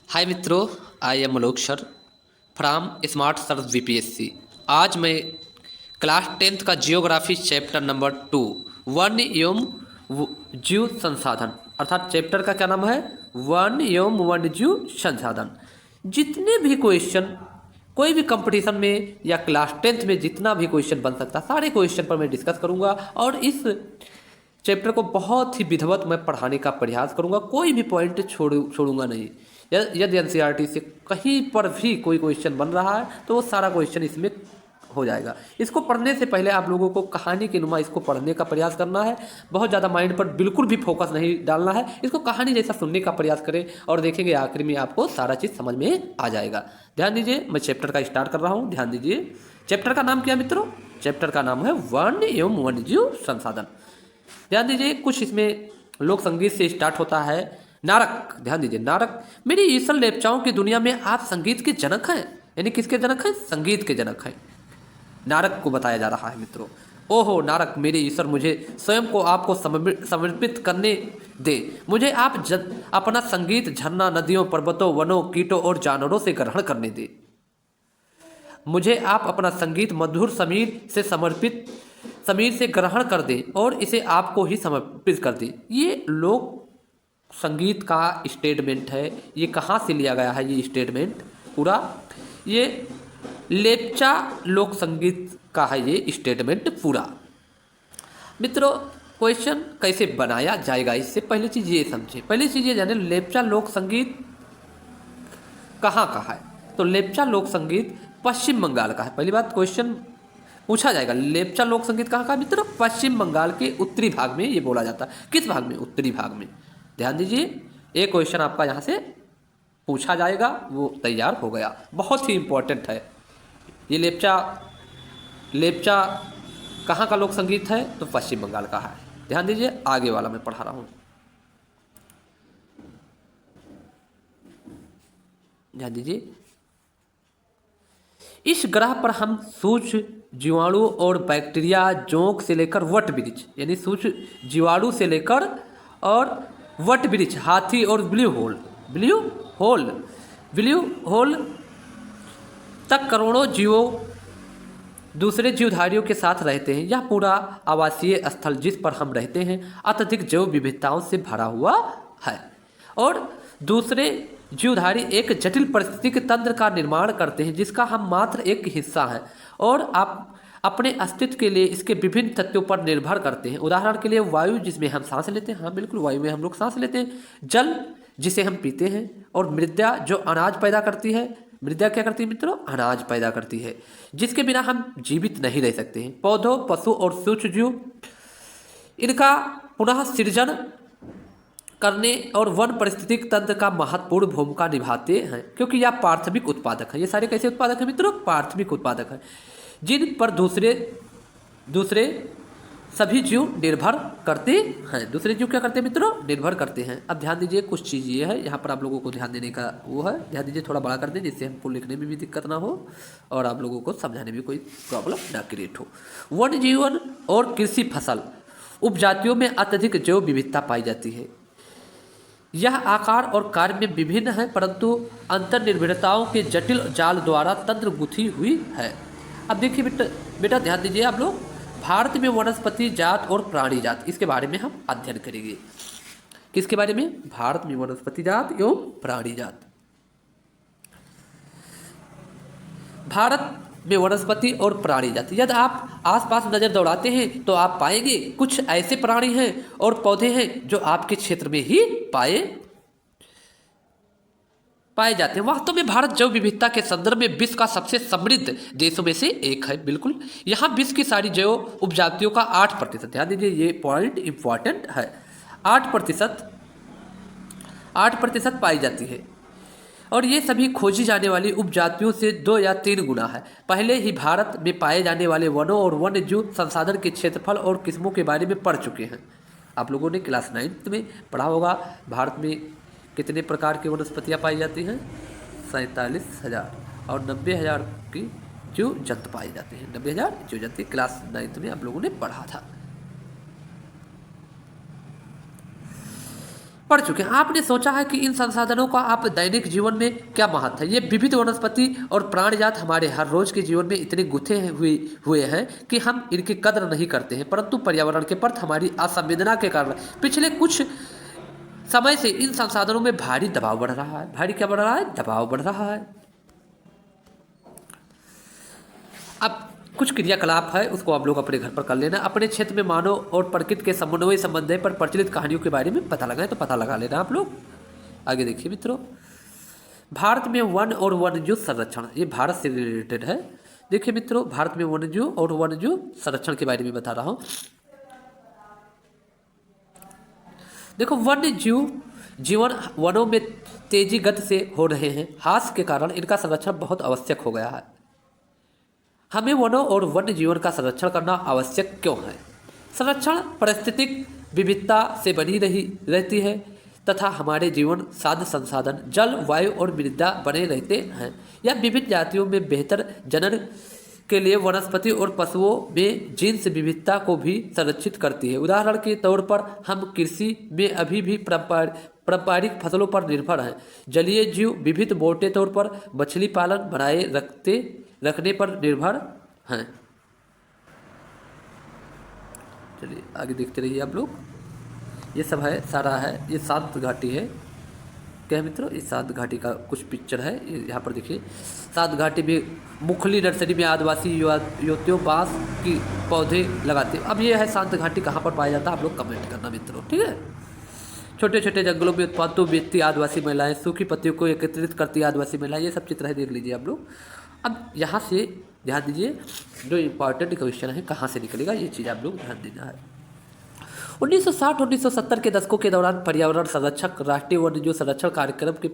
हाय मित्रों, I am Alok sir from smart search VPSC. आज मैं क्लास 10th का जियोग्राफी चैप्टर नंबर 2 वन एवं जीव संसाधन अर्थात चैप्टर का क्या नाम है, वन एवं वन्य जीव संसाधन। जितने भी क्वेश्चन कोई भी कंपटीशन में या क्लास 10th में जितना भी क्वेश्चन बन सकता सारे क्वेश्चन पर मैं डिस्कस करूंगा और इस चैप्टर को बहुत ही विधिवत मैं पढ़ाने का प्रयास करूंगा। कोई भी पॉइंट छोड़ूंगा नहीं। यदि एनसीईआरटी से कहीं पर भी कोई क्वेश्चन बन रहा है तो वो सारा क्वेश्चन इसमें हो जाएगा। इसको पढ़ने से पहले आप लोगों को कहानी के नुमा इसको पढ़ने का प्रयास करना है। बहुत ज़्यादा माइंड पर बिल्कुल भी फोकस नहीं डालना है। इसको कहानी जैसा सुनने का प्रयास करें और देखेंगे आखिर में आपको सारा चीज़ समझ में आ जाएगा। ध्यान दीजिए, मैं चैप्टर का स्टार्ट कर रहा हूँ। ध्यान दीजिए, चैप्टर का नाम क्या है मित्रों? चैप्टर का नाम है वन एवं वन्यजीव संसाधन। ध्यान दीजिए, कुछ इसमें लोक संगीत से स्टार्ट होता है। नारक, ध्यान दीजिए, नारक मेरी ईसर लेपचाओं की दुनिया में आप संगीत के जनक हैं। यानी किसके जनक हैं? संगीत के जनक हैं। नारक को बताया जा रहा है मित्रों। ओहो नारक, मेरे ईश्वर मुझे स्वयं को आपको समर्पित करने दे। मुझे आप अपना संगीत झरना, नदियों, पर्वतों, वनों, कीटों और जानवरों से ग्रहण करने दे। मुझे आप अपना संगीत मधुर समीर से ग्रहण कर दे और इसे आपको ही समर्पित कर दे। ये लोक संगीत का स्टेटमेंट है। ये कहाँ से लिया गया है? ये स्टेटमेंट पूरा ये लेप्चा लोक संगीत का है। ये स्टेटमेंट पूरा। मित्रों, क्वेश्चन कैसे बनाया जाएगा इससे पहले चीज़ ये समझे। पहली चीज़ ये जाने, लेप्चा लोक संगीत कहाँ का है? तो लेप्चा लोक संगीत पश्चिम बंगाल का है। पहली बात क्वेश्चन पूछा जाएगा, लेप्चा लोक संगीत कहाँ का है मित्रों? पश्चिम बंगाल के उत्तरी भाग में ये बोला जाता है। किस भाग में? उत्तरी भाग में। ध्यान दीजिए, एक क्वेश्चन आपका यहाँ से पूछा जाएगा, वो तैयार हो गया। बहुत ही इंपॉर्टेंट है ये। लेप्चा कहाँ का लोक संगीत है? तो पश्चिम बंगाल का है। ध्यान दीजिए, आगे वाला मैं पढ़ा रहा हूँ। ध्यान दीजिए, इस ग्रह पर हम सूक्ष्म जीवाणु और बैक्टीरिया, जोंक से लेकर वट वृक्ष, यानी सूक्ष्म जीवाणु से लेकर और वट वृक्ष, हाथी और ब्लू होल तक करोड़ों जीवों दूसरे जीवधारियों के साथ रहते हैं। यह पूरा आवासीय स्थल जिस पर हम रहते हैं अत्यधिक जैव विविधताओं से भरा हुआ है और दूसरे जीवधारी एक जटिल पारिस्थितिक तंत्र का निर्माण करते हैं जिसका हम मात्र एक हिस्सा है और आप अपने अस्तित्व के लिए इसके विभिन्न तत्वों पर निर्भर करते हैं। उदाहरण के लिए वायु जिसमें हम सांस लेते हैं, हाँ बिल्कुल, वायु में हम लोग सांस लेते हैं। जल जिसे हम पीते हैं और मृदा जो अनाज पैदा करती है। मृदा क्या करती है मित्रों? अनाज पैदा करती है, जिसके बिना हम जीवित नहीं रह सकते हैं। पौधों, पशु और सूक्ष्म जीव इनका पुनः सृजन करने और वन पारिस्थितिक तंत्र का महत्वपूर्ण भूमिका निभाते हैं क्योंकि यह प्राथमिक उत्पादक है। ये सारे कैसे उत्पादक हैं मित्रों? प्राथमिक उत्पादक हैं, जिन पर दूसरे सभी जीव निर्भर करते हैं। दूसरे जीव क्या करते हैं मित्रों? निर्भर करते हैं। अब ध्यान दीजिए, कुछ चीज़ ये है, यहाँ पर आप लोगों को ध्यान देने का वो है। ध्यान दीजिए, थोड़ा बड़ा कर दें जिससे हमको लिखने में भी दिक्कत ना हो और आप लोगों को समझाने में कोई प्रॉब्लम ना क्रिएट हो। वन जीवन और कृषि फसल उपजातियों में अत्यधिक जैव विविधता पाई जाती है। यह आकार और कार्य में विभिन्न है परंतु अंतर्निर्भरताओं के जटिल जाल द्वारा तंत्र गुथी हुई है। अब देखिए बेटा ध्यान दीजिए आप लोग, भारत में वनस्पति जात और प्राणी जात, इसके बारे में हम अध्ययन करेंगे। किसके बारे में? भारत में वनस्पति जात एवं प्राणी जात। भारत में वनस्पति और प्राणी जात, यदि आप आसपास नजर दौड़ाते हैं तो आप पाएंगे कुछ ऐसे प्राणी हैं और पौधे हैं जो आपके क्षेत्र में ही पाए जाते हैं। वास्तव में भारत जैव विविधता के संदर्भ में विश्व का सबसे समृद्ध देशों में से एक है। बिल्कुल, यहाँ विश्व की सारी जैव उपजातियों का 8%, ध्यान दीजिए ये पॉइंट इंपॉर्टेंट है, 8% पाई जाती है और ये सभी खोजी जाने वाली उपजातियों से 2 या 3 गुना है। पहले ही भारत में पाए जाने वाले वनों और वन्य जीव संसाधन के क्षेत्रफल और किस्मों के बारे में पढ़ चुके हैं। आप लोगों ने क्लास 9th में पढ़ा होगा भारत में कितने प्रकार की वनस्पतियाँ पाई जाती हैं? 47,000 और 90,000 की जीव जंतु पाई जाते हैं। 90,000 जीव जंतु क्लास 9th में आप लोगों ने पढ़ा था। पढ़ चुके हैं। आपने सोचा है कि इन संसाधनों का आप दैनिक जीवन में क्या महत्व है। ये विविध वनस्पति और प्राणिजात हमारे हर रोज के जीवन में इतने हुए हैं कि हम इनकी कद्र नहीं करते हैं, परंतु पर्यावरण के प्रति हमारी असंवेदना के कारण पिछले कुछ समय से इन संसाधनों में भारी दबाव बढ़ रहा है। भारी क्या बढ़ रहा है? दबाव बढ़ रहा है। अब कुछ क्रियाकलाप है, उसको आप लोग अपने घर पर कर लेना। अपने क्षेत्र में मानव और प्रकृति के समन्वय संबंध पर प्रचलित कहानियों के बारे में पता लगाएं, तो पता लगा लेना आप लोग। आगे देखिए मित्रों, भारत में वन और वन्यजीव संरक्षण, ये भारत से रिलेटेड है। देखिए मित्रों, भारत में वन्यजीव और वन्यजीव संरक्षण के बारे में बता रहा हूँ। देखो, वन्यजीव जीवन वनों में तेजी गति से हो रहे हैं। ह्रास के कारण इनका संरक्षण बहुत आवश्यक हो गया है। हमें वनों और वन्य जीवन का संरक्षण करना आवश्यक क्यों है? संरक्षण पारिस्थितिक विविधता से बनी रहती है तथा हमारे जीवन साधन संसाधन जल, वायु और मृदा बने रहते हैं। यह विभिन्न जातियों में बेहतर जनन के लिए वनस्पति और पशुओं में जीन्स विविधता को भी संरक्षित करती है। उदाहरण के तौर पर हम कृषि में अभी भी पारंपरिक फसलों पर निर्भर हैं। जलीय जीव विविध मोटे तौर पर मछली पालन बनाए रखने पर निर्भर हैं। चलिए आगे देखते रहिए आप लोग। ये सब है, सारा है, ये शांत घाटी है। क्या है मित्रों? ये शांत घाटी का कुछ पिक्चर है। यहाँ पर देखिए, शांत घाटी में मुखली नर्सरी में आदिवासी युवतियों बांस की पौधे लगाते हैं। अब ये है शांत घाटी कहाँ पर पाया जाता है, आप लोग कमेंट करना मित्रों, ठीक है। छोटे छोटे जंगलों में उत्पादों बेचती आदिवासी महिलाएं, सूखी पत्तियों को एकत्रित करती आदिवासी महिलाएं, ये सब चित्र है, देख लीजिए आप लोग। अब यहाँ से ध्यान दीजिए, जो इम्पोर्टेंट क्वेश्चन है कहाँ से निकलेगा, ये चीज़ आप लोग ध्यान देना है। 1960-1970 के दशकों के दौरान पर्यावरण संरक्षक राष्ट्रीय वन्यजीव संरक्षण कार्यक्रम के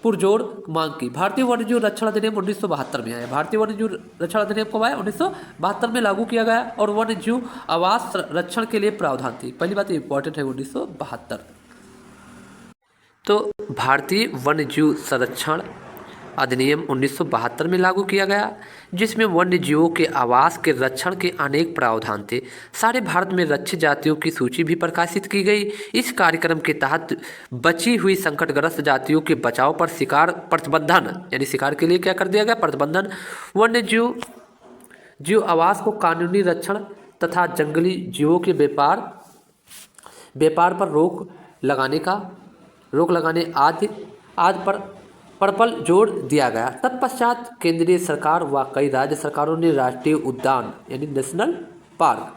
पुरजोर मांग की। भारतीय वन्यजीव रक्षण अधिनियम 1972 में आया। भारतीय वन्यजीव रक्षण अधिनियम कब आया? 1972 में लागू किया गया और वन्यजीव आवास रक्षण के लिए प्रावधान थी। पहली बात इंपॉर्टेंट है, 1972। तो भारतीय वन्यजीव संरक्षण अधिनियम 1972 में लागू किया गया, जिसमें वन्य जीवों के आवास के रक्षण के अनेक प्रावधान थे। सारे भारत में रक्षित जातियों की सूची भी प्रकाशित की गई। इस कार्यक्रम के तहत बची हुई संकटग्रस्त जातियों के बचाव पर शिकार प्रतिबंधन, यानी शिकार के लिए क्या कर दिया गया? प्रतिबंधन। वन्य जीव आवास को कानूनी रक्षण तथा जंगली जीवों के व्यापार पर रोक लगाने आदि पर जोर दिया गया। तत्पश्चात केंद्रीय सरकार व कई राज्य सरकारों ने राष्ट्रीय उद्यान यानी नेशनल पार्क,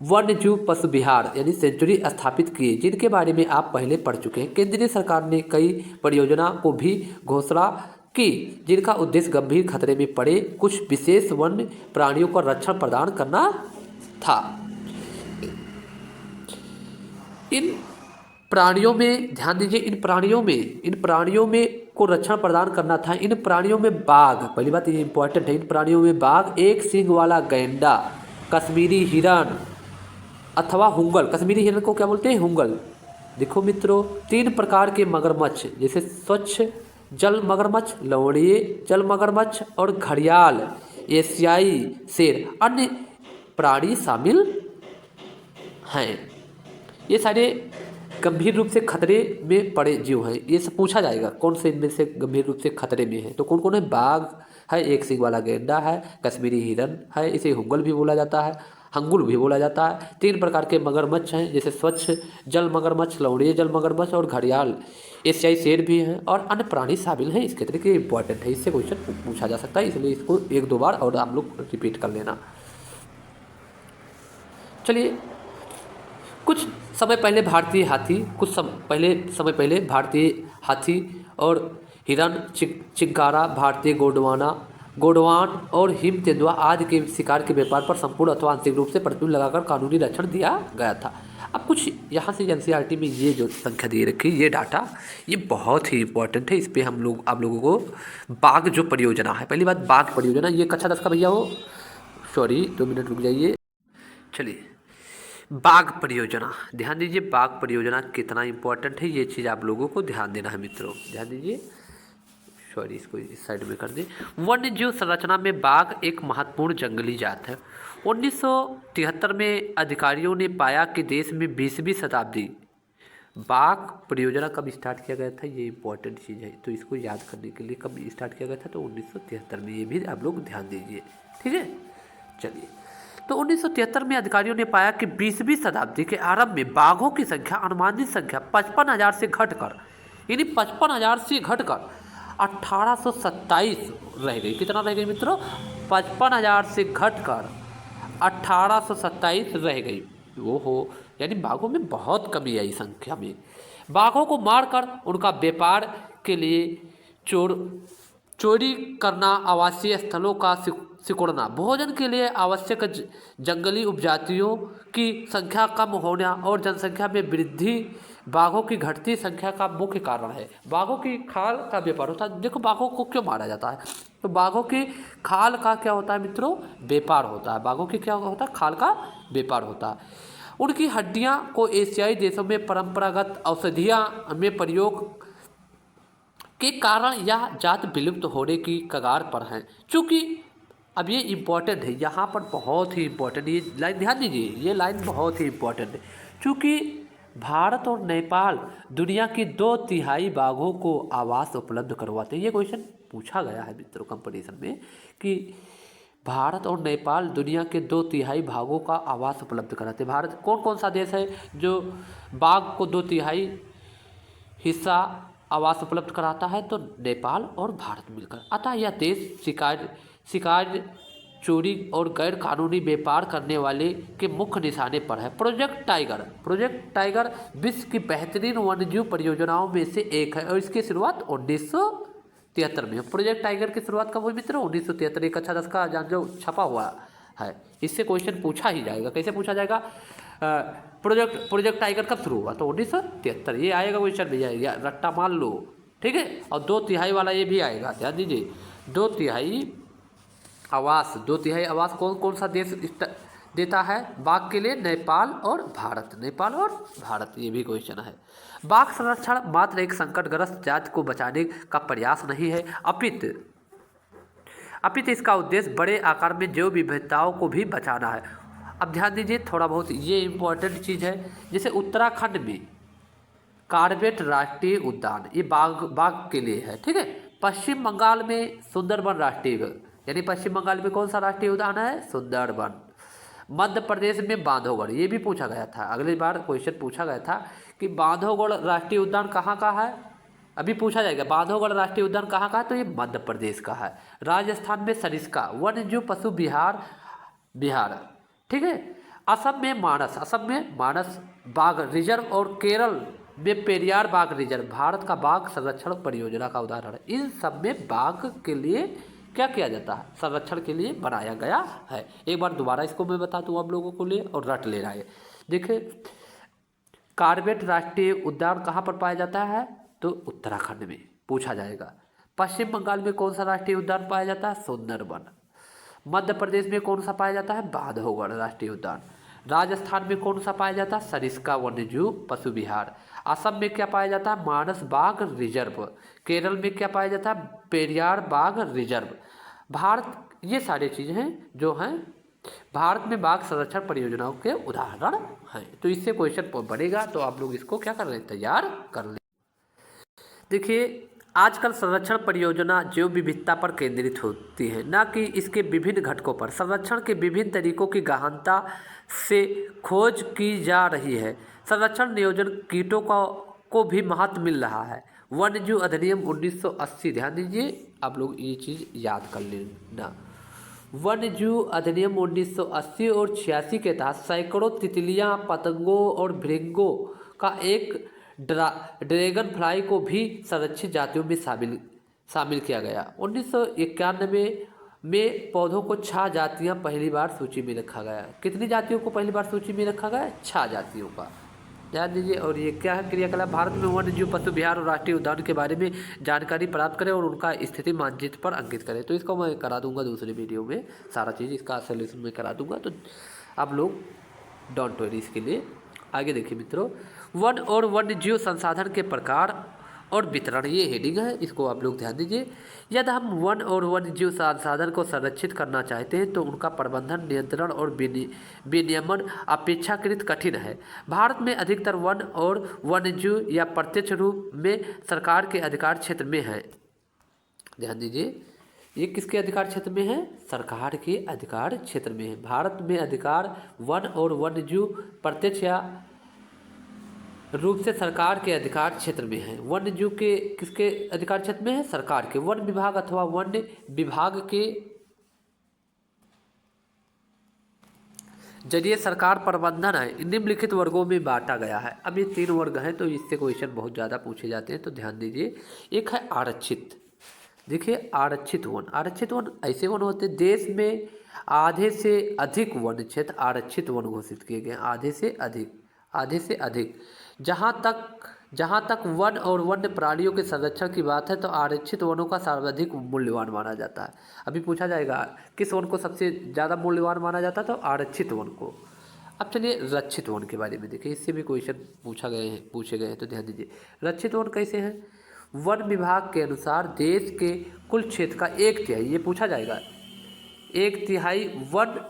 वन्यजीव पशु विहार यानी सेंचुरी स्थापित किए, जिनके बारे में आप पहले पढ़ चुके हैं। केंद्रीय सरकार ने कई परियोजना को भी घोषणा की, जिनका उद्देश्य गंभीर खतरे में पड़े कुछ विशेष वन्य प्राणियों को रक्षण प्रदान करना था। इन प्राणियों में ध्यान दीजिए, इन प्राणियों में को रक्षण प्रदान करना था। इन प्राणियों में बाघ, पहली बात ये इंपॉर्टेंट है, इन प्राणियों में बाघ, एक सींग वाला गैंडा, कश्मीरी हिरन अथवा हुंगल। कश्मीरी हिरन को क्या बोलते हैं? हुंगल। देखो मित्रों, 3 प्रकार के मगरमच्छ, जैसे स्वच्छ जल मगरमच्छ, लवणीय जल मगरमच्छ और घड़ियाल, एशियाई शेर, अन्य प्राणी शामिल हैं। ये सारे गंभीर रूप से खतरे में पड़े जीव हैं। ये सब पूछा जाएगा कौन से इनमें से गंभीर रूप से खतरे में है। तो कौन कौन है? बाघ है, एक सींग वाला गेंडा है, कश्मीरी हिरन है, इसे हुंगल भी बोला जाता है, हंगुल भी बोला जाता है। 3 प्रकार के मगरमच्छ हैं, जैसे स्वच्छ जल मगरमच्छ, लवणीय जल मगरमच्छ और घड़ियाल, एशियाई शेर भी हैं और अन्य प्राणी शामिल हैं। इसके तरीके इंपॉर्टेंट है, इससे क्वेश्चन पूछा जा सकता है, इसलिए इसको 1-2 बार और आप लोग रिपीट कर लेना। चलिए, कुछ समय पहले भारतीय हाथी और हिरन, चिंकारा, भारतीय गोंडवान और हिम तेंदुआ आदि के शिकार के व्यापार पर संपूर्ण अथवा आंशिक रूप से प्रतिबंध लगाकर कानूनी रक्षण दिया गया था। अब कुछ यहाँ से एनसीईआरटी में ये जो संख्या दे रखी, ये डाटा, ये बहुत ही इंपॉर्टेंट है। इस पर आप लोगों को बाघ जो परियोजना है, पहली बात बाघ परियोजना, ये कक्षा 10 का भैया हो, सॉरी 2 मिनट रुक जाइए। चलिए, बाघ परियोजना, ध्यान दीजिए, बाघ परियोजना कितना इंपॉर्टेंट है, ये चीज़ आप लोगों को ध्यान देना है मित्रों, ध्यान दीजिए। सॉरी, इसको इस साइड में कर दें। वन्य जीव संरचना में बाघ एक महत्वपूर्ण जंगली जात है। 1973 में अधिकारियों ने पाया कि देश में 20वीं शताब्दी बाघ परियोजना कब स्टार्ट किया गया था, ये इंपॉर्टेंट चीज़ है, तो इसको याद करने के लिए कब स्टार्ट किया गया था, तो 1973 में, ये भी आप लोग ध्यान दीजिए, ठीक है। चलिए, तो 1973 में अधिकारियों ने पाया कि 20वीं शताब्दी के आरंभ में बाघों की संख्या अनुमानित संख्या 55,000 से घटकर, यानी 55,000 से घटकर 1827 रह गई। कितना रह गई मित्रों? 55,000 से घटकर 1827 रह गई। वो हो, यानी बाघों में बहुत कमी आई संख्या में। बाघों को मारकर उनका व्यापार के लिए चोरी करना, आवासीय स्थलों का सिकुड़ना, भोजन के लिए आवश्यक जंगली उपजातियों की संख्या कम होना और जनसंख्या में वृद्धि बाघों की घटती संख्या का मुख्य कारण है। बाघों की खाल का व्यापार होता है। देखो बाघों को क्यों मारा जाता है, तो बाघों की खाल का क्या होता है मित्रों? व्यापार होता है। बाघों की क्या होता है? खाल का व्यापार होता है। उनकी हड्डियां को एशियाई देशों में परंपरागत औषधियां में प्रयोग के कारण यह जात विलुप्त होने की कगार पर है। चूँकि अब ये इम्पोर्टेंट है, यहाँ पर बहुत ही इम्पोर्टेंट, ये लाइन ध्यान दीजिए, ये लाइन बहुत ही इम्पोर्टेंट है। चूँकि भारत और नेपाल दुनिया की 2/3 बाघों को आवास उपलब्ध करवाते हैं। ये क्वेश्चन पूछा गया है मित्रों कंपटीशन में कि भारत और नेपाल दुनिया के 2/3 भागों का आवास उपलब्ध कराते हैं। भारत कौन कौन सा देश है जो बाघ को 2/3 हिस्सा आवास उपलब्ध कराता है? तो नेपाल और भारत मिलकर। अतः यह देश शिकार, चोरी और गैर कानूनी व्यापार करने वाले के मुख्य निशाने पर है। प्रोजेक्ट टाइगर विश्व की बेहतरीन वन्यजीव परियोजनाओं में से एक है और इसकी शुरुआत 1973 में। प्रोजेक्ट टाइगर की शुरुआत कब हुई मित्रों? 1973। एक अच्छा दशका जान जो छपा हुआ है, इससे क्वेश्चन पूछा ही जाएगा। कैसे पूछा जाएगा? प्रोजेक्ट टाइगर कब शुरू हुआ? तो 1973। ये आएगा क्वेश्चन भी आएगा, रट्टा मान लो, ठीक है। और 2/3 वाला ये भी आएगा, ध्यान दीजिए। 2/3 आवास कौन कौन सा देश देता है बाघ के लिए? नेपाल और भारत। ये भी क्वेश्चन है। बाघ संरक्षण मात्र एक संकटग्रस्त जाति को बचाने का प्रयास नहीं है, अपितु इसका उद्देश्य बड़े आकार में जैव विविधताओं को भी बचाना है। अब ध्यान दीजिए थोड़ा बहुत, ये इम्पोर्टेंट चीज़ है। जैसे उत्तराखंड में कार्बेट राष्ट्रीय उद्यान, ये बाघ के लिए है, ठीक है। पश्चिम बंगाल में सुंदरबन राष्ट्रीय, यानी पश्चिम बंगाल में कौन सा राष्ट्रीय उद्यान है? सुंदरबन। मध्य प्रदेश में बांधवगढ़, ये भी पूछा गया था, अगली बार क्वेश्चन पूछा गया था कि बांधवगढ़ राष्ट्रीय उद्यान कहाँ का है? अभी पूछा जाएगा बांधवगढ़ राष्ट्रीय उद्यान कहाँ का है? तो ये मध्य प्रदेश का है। राजस्थान में सरिस्का वन्यजीव पशु बिहार, ठीक है। असम में मानस बाघ रिजर्व और केरल में पेरियार बाघ रिजर्व भारत का बाघ संरक्षण परियोजना का उदाहरण है। इन सब में बाघ के लिए क्या किया जाता है? संरक्षण के लिए बनाया गया है। एक बार दोबारा इसको मैं बता दूँ आप लोगों को लिए और रट लेना है। देखिए कार्बेट राष्ट्रीय उद्यान कहाँ पर पाया जाता है? तो उत्तराखंड में पूछा जाएगा। पश्चिम बंगाल में कौन सा राष्ट्रीय उद्यान पाया जाता है? सुंदरबन। मध्य प्रदेश में कौन सा पाया जाता है? बांधवगढ़ राष्ट्रीय उद्यान। राजस्थान में कौन सा पाया जाता है? सरिस्का वन्यजीव पशु विहार। असम में क्या पाया जाता है? मानस बाघ रिजर्व। केरल में क्या पाया जाता है? पेरियार बाघ रिजर्व। भारत, ये सारी चीज़ें हैं जो हैं भारत में बाघ संरक्षण परियोजनाओं के उदाहरण हैं। तो इससे क्वेश्चन बनेगा, तो आप लोग इसको क्या कर रहे हैं? तैयार कर लें। देखिए आजकल संरक्षण परियोजना जैव विविधता पर केंद्रित होती है, न कि इसके विभिन्न घटकों पर। संरक्षण के विभिन्न तरीकों की गहनता से खोज की जा रही है। संरक्षण नियोजन कीटों को भी महत्व मिल रहा है। वन्यजीव अधिनियम 1980, ध्यान दीजिए आप लोग ये चीज़ याद कर लेना। वन्यजीव अधिनियम 1980 और 86 के तहत सैकड़ों तितलियां, पतंगों और भृंगों का एक ड्रैगन फ्लाई को भी संरक्षित जातियों में शामिल किया गया। 1991 में पौधों को 6 जातियां पहली बार सूची में रखा गया। कितनी जातियों को पहली बार सूची में रखा गया? 6 जातियों का, ध्यान दीजिए। और ये क्या है? क्रियाकलाप भारत में वन्यजीव पशु विहार और राष्ट्रीय उद्यान के बारे में जानकारी प्राप्त करें और उनका स्थिति मानचित्र पर अंकित करें। तो इसको मैं करा दूंगा दूसरे वीडियो में, सारा चीज़ इसका सोल्यूशन मैं करा दूंगा, तो आप लोग डोंट वरी इसके लिए। आगे देखिए मित्रों, वन और वन्यजीव संसाधन के प्रकार और वितरण, ये हेडिंग है, इसको आप लोग ध्यान दीजिए। यदि हम वन और वन्यजीव संसाधन को संरक्षित करना चाहते हैं तो उनका प्रबंधन, नियंत्रण और विनियमन अपेक्षाकृत कठिन है। भारत में अधिकतर वन और वन्यजीव या प्रत्यक्ष रूप में सरकार के अधिकार क्षेत्र में है। ध्यान दीजिए, ये किसके अधिकार क्षेत्र में है? सरकार के अधिकार क्षेत्र में है। भारत में अधिकार वन और वन्यजीव प्रत्यक्ष या रूप से सरकार के अधिकार क्षेत्र में है। वन्यजीव के किसके अधिकार क्षेत्र में है? सरकार के। वन विभाग अथवा वन्य विभाग के जरिए सरकार प्रबंधन है निम्नलिखित वर्गों में बांटा गया है। अब ये 3 वर्ग हैं तो इससे क्वेश्चन बहुत ज़्यादा पूछे जाते हैं, तो ध्यान दीजिए। एक है आरक्षित। देखिए, आरक्षित वन, आरक्षित वन ऐसे वन होते हैं देश में आधे से अधिक वन क्षेत्र आरक्षित वन घोषित किए गए। आधे से अधिक। जहाँ तक वन और वन्य प्राणियों के संरक्षण की बात है तो आरक्षित वनों का सर्वाधिक मूल्यवान माना जाता है। अभी पूछा जाएगा किस वन को सबसे ज़्यादा मूल्यवान माना जाता है, तो आरक्षित वन को। अब चलिए रक्षित वन के बारे में देखिए, इससे भी क्वेश्चन पूछे गए हैं, तो ध्यान दीजिए। रक्षित वन कैसे हैं? वन विभाग के अनुसार देश के कुल क्षेत्र का 1/3, ये पूछा जाएगा, 1/3 वन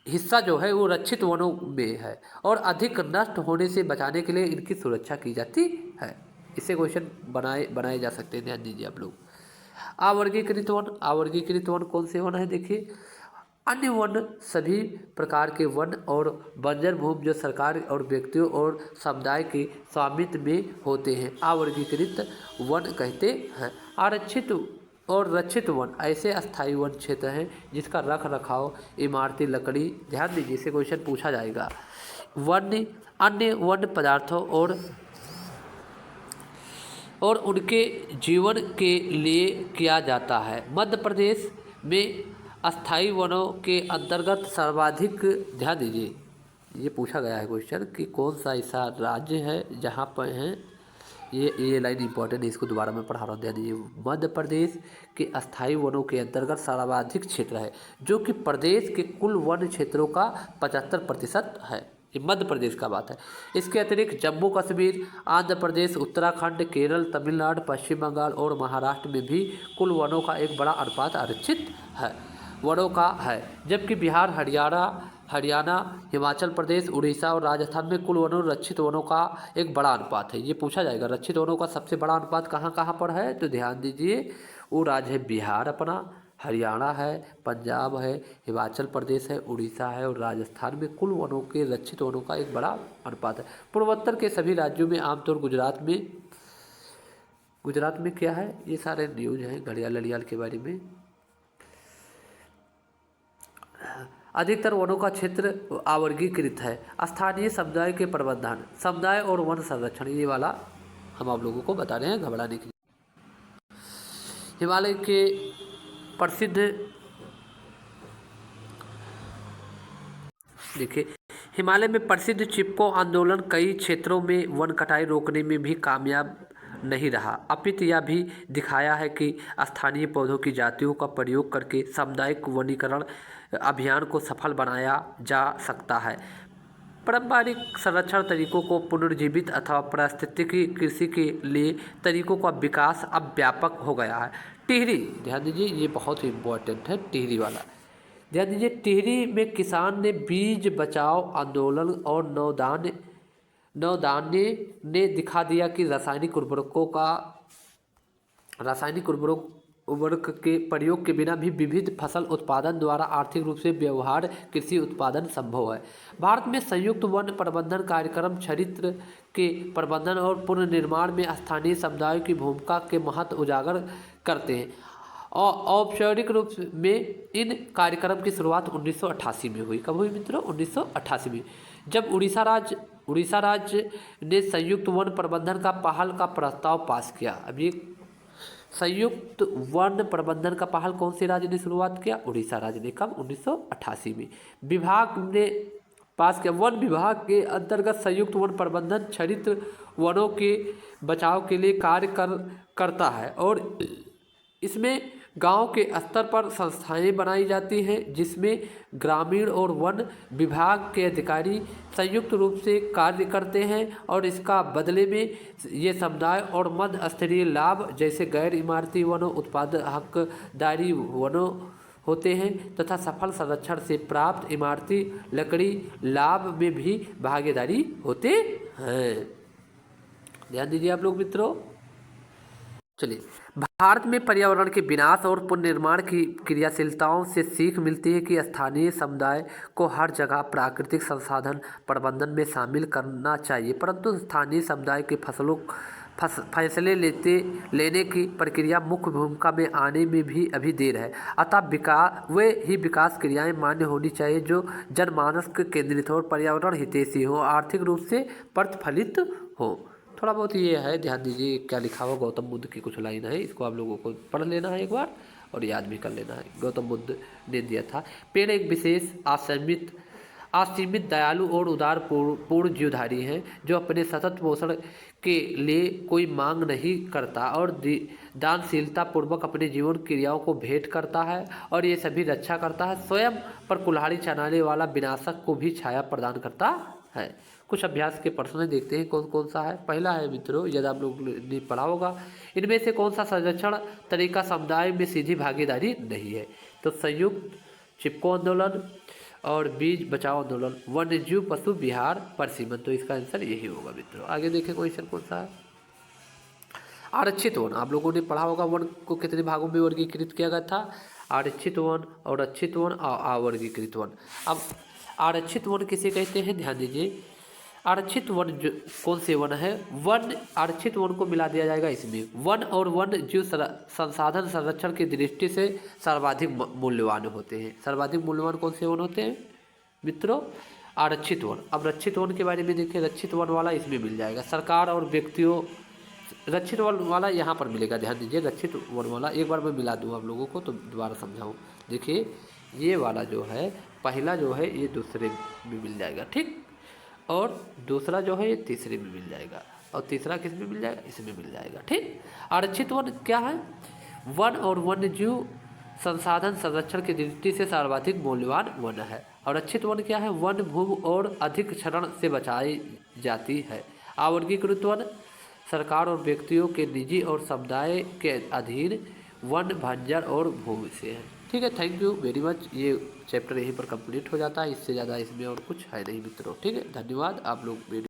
हिस्सा जो है वो रक्षित वनों में है और अधिक नष्ट होने से बचाने के लिए इनकी सुरक्षा की जाती है। इससे क्वेश्चन बनाए जा सकते हैं, ध्यान दीजिए आप लोग। अवर्गीकृत वन, अवर्गीकृत वन कौन से वन है? देखिए, अन्य वन सभी प्रकार के वन और बंजर भूमि जो सरकार और व्यक्तियों और समुदाय के स्वामित्व में होते हैं अवर्गीकृत वन कहते हैं। आरक्षित और रक्षित वन ऐसे अस्थायी वन क्षेत्र हैं जिसका रख रखाव इमारती लकड़ी, ध्यान दीजिए, इसे क्वेश्चन पूछा जाएगा, अन्य वन पदार्थों और उनके जीवन के लिए किया जाता है। मध्य प्रदेश में अस्थायी वनों के अंतर्गत सर्वाधिक, ध्यान दीजिए, ये पूछा गया है क्वेश्चन कि कौन सा ऐसा राज्य है जहाँ पर हैं, ये लाइन इंपॉर्टेंट है, इसको दोबारा मैं पढ़ा रहा हूँ, ध्यान दीजिए। मध्य प्रदेश के अस्थायी वनों के अंतर्गत सर्वाधिक क्षेत्र है जो कि प्रदेश के कुल वन क्षेत्रों का 75% है। ये मध्य प्रदेश का बात है। इसके अतिरिक्त जम्मू कश्मीर, आंध्र प्रदेश, उत्तराखंड, केरल, तमिलनाडु, पश्चिम बंगाल और महाराष्ट्र में भी कुल वनों का एक बड़ा अनुपात आरक्षित वनों का है, जबकि बिहार, हरियाणा, हिमाचल प्रदेश, उड़ीसा और राजस्थान में कुल वनों रक्षित वनों का एक बड़ा अनुपात है। ये पूछा जाएगा रक्षित वनों का सबसे बड़ा अनुपात कहाँ पर है, तो ध्यान दीजिए, वो राज्य है बिहार अपना, हरियाणा है, पंजाब है, हिमाचल प्रदेश है, उड़ीसा है और राजस्थान में कुल वनों के रक्षित वनों का एक बड़ा अनुपात है। पूर्वोत्तर के सभी राज्यों में आमतौर गुजरात में क्या है, ये सारे न्यूज हैं घड़ियाल के बारे में। अधिकतर वनों का क्षेत्र आवर्गीकृत है। स्थानीय समुदाय के प्रबंधन, समुदाय और वन संरक्षण, ये वाला हम आप लोगों को बता रहे हैं घबराने के लिए। हिमालय के प्रसिद्ध, देखिए, हिमालय में प्रसिद्ध चिपको आंदोलन कई क्षेत्रों में वन कटाई रोकने में भी कामयाब नहीं रहा, अपितु यह भी दिखाया है कि स्थानीय पौधों की जातियों का प्रयोग करके सामुदायिक वनीकरण अभियान को सफल बनाया जा सकता है। पारंपरिक संरक्षण तरीकों को पुनर्जीवित अथवा पारिस्थितिकी कृषि के लिए तरीकों का विकास अब व्यापक हो गया है। टिहरी, ध्यान दीजिए, ये बहुत ही इम्पोर्टेंट है, टिहरी वाला ध्यान दीजिए। टिहरी में किसान ने बीज बचाओ आंदोलन और नवदान्य ने दिखा दिया कि रासायनिक उर्वरक के प्रयोग के बिना भी विविध फसल उत्पादन द्वारा आर्थिक रूप से व्यवहार कृषि उत्पादन संभव है। भारत में संयुक्त वन प्रबंधन कार्यक्रम चरित्र के प्रबंधन और पुनर्निर्माण में स्थानीय समुदायों की भूमिका के महत्व उजागर करते हैं। और औपचारिक रूप में इन कार्यक्रम की शुरुआत 1988 में हुई। कब हुई मित्रों? 1988 में, जब उड़ीसा राज्य ने संयुक्त वन प्रबंधन का पहल का प्रस्ताव पास किया। अब ये संयुक्त वन प्रबंधन का पहल कौन से राज्य ने शुरुआत किया? उड़ीसा राज्य ने। कब? 1988 में। विभाग ने पास किया। वन विभाग के अंतर्गत संयुक्त वन प्रबंधन चरित्र वनों के बचाव के लिए कार्य करता है और इसमें गांव के स्तर पर संस्थाएं बनाई जाती हैं जिसमें ग्रामीण और वन विभाग के अधिकारी संयुक्त रूप से कार्य करते हैं और इसका बदले में ये समुदाय और मध्य स्तरीय लाभ जैसे गैर इमारती वनों, उत्पाद हकदारी वनों होते हैं तथा सफल संरक्षण से प्राप्त इमारती लकड़ी लाभ में भी भागीदारी होते हैं। ध्यान दीजिए आप लोग मित्रों। चलिए, भारत में पर्यावरण के विनाश और पुनर्निर्माण की क्रियाशीलताओं से सीख मिलती है कि स्थानीय समुदाय को हर जगह प्राकृतिक संसाधन प्रबंधन में शामिल करना चाहिए, परंतु स्थानीय समुदाय के फैसले लेने की प्रक्रिया मुख्य भूमिका में आने में भी अभी देर है। अतः वे ही विकास क्रियाएं मान्य होनी चाहिए जो जनमानस के केंद्रित हो और पर्यावरण हितैषी हो, आर्थिक रूप से प्रतिफलित हो। थोड़ा बहुत ये है, ध्यान दीजिए क्या लिखा हुआ गौतम बुद्ध की कुछ लाइन है, इसको आप लोगों को पढ़ लेना है एक बार और याद भी कर लेना है। गौतम बुद्ध ने दिया था, पेड़ एक विशेष असीमित दयालु और उदार पूर्ण जीवधारी है जो अपने सतत पोषण के लिए कोई मांग नहीं करता और दानशीलता पूर्वक अपने जीवन क्रियाओं को भेंट करता है और ये सभी रक्षा करता है, स्वयं पर कुल्हाड़ी चलाने वाला विनाशक को भी छाया प्रदान करता है। कुछ अभ्यास के प्रश्न देखते हैं कौन कौन सा है। पहला है मित्रों, यदि आप लोग ने पढ़ा होगा, इनमें से कौन सा संरक्षण तरीका समुदाय में सीधी भागीदारी नहीं है? तो संयुक्त चिपको आंदोलन और बीज बचाओ आंदोलन, वन्य जीव पशु विहार परसीमन। तो इसका आंसर यही होगा मित्रों। आगे देखें क्वेश्चन कौन सा है। आरक्षित वन, आप लोगों ने पढ़ा होगा वन को कितने भागों में वर्गीकृत किया गया था? आरक्षित वन और रक्षित वन और अवर्गीकृत वन। अब आरक्षित वन किसे कहते हैं, ध्यान दीजिए। आरक्षित वन कौन से वन है? वन आरक्षित वन को मिला दिया जाएगा इसमें। वन और वन जीव संसाधन संरक्षण की दृष्टि से सर्वाधिक मूल्यवान होते हैं। सर्वाधिक मूल्यवान कौन से वन होते हैं मित्रों? आरक्षित वन। अब रक्षित वन के बारे में देखिए, रक्षित वन वाला इसमें मिल जाएगा। सरकार और व्यक्तियों, रक्षित वन वाला यहाँ पर मिलेगा, ध्यान दीजिए। रक्षित वन वाला एक बार मैं मिला दूँ आप लोगों को तो दोबारा समझाऊँ। देखिए ये वाला जो है, पहला जो है ये दूसरे में मिल जाएगा, ठीक, और दूसरा जो है ये तीसरे में मिल जाएगा और तीसरा किस में मिल जाएगा? इसमें मिल जाएगा, ठीक। आरक्षित वन क्या है? वन और वन्य जीव संसाधन संरक्षण की दृष्टि से सर्वाधिक मूल्यवान वन है। और रक्षित वन क्या है? वन भूमि और अधिक क्षरण से बचाई जाती है। अवर्गीकृत वन सरकार और व्यक्तियों के निजी और समुदाय के अधीन वन, बंजर और भूमि से है, ठीक है। Thank you very much. ये चैप्टर यहीं पर कंप्लीट हो जाता है, इससे ज़्यादा इसमें और कुछ है नहीं मित्रों, ठीक है। धन्यवाद। आप लोग